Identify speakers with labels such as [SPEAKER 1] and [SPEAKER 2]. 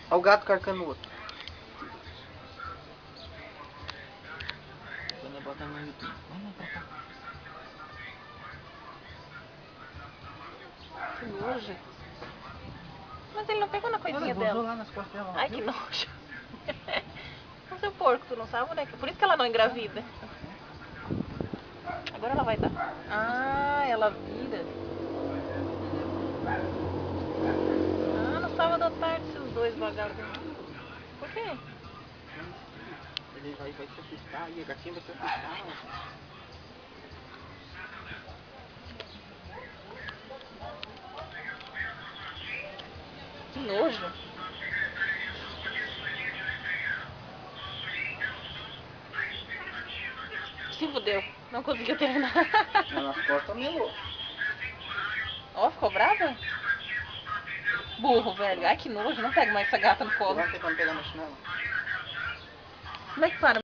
[SPEAKER 1] Olha o gato carcando o outro. Quando eu botar no YouTube. Vamos pra cá.
[SPEAKER 2] Que nojo. Mas ele não pegou na coisinha dela.
[SPEAKER 1] Lá nas costas dela.
[SPEAKER 2] Ai, que nojo. Mas seu porco, tu não sabe, né? Por isso que ela não engravida. Agora ela vai dar. Ah, ela vira. Ah, no sábado à tarde, se os dois vagabundos. Por quê?
[SPEAKER 1] Ele vai se assustar e a gatinha vai se assustar.
[SPEAKER 2] Que nojo. Se fudeu. Não conseguiu terminar.
[SPEAKER 1] Nas costas melou.
[SPEAKER 2] Ó, ficou brava? Burro, velho. Ai, que nojo. Não pega mais essa gata no colo.
[SPEAKER 1] Vai ter como pegar no chinelo.
[SPEAKER 2] Como é que para?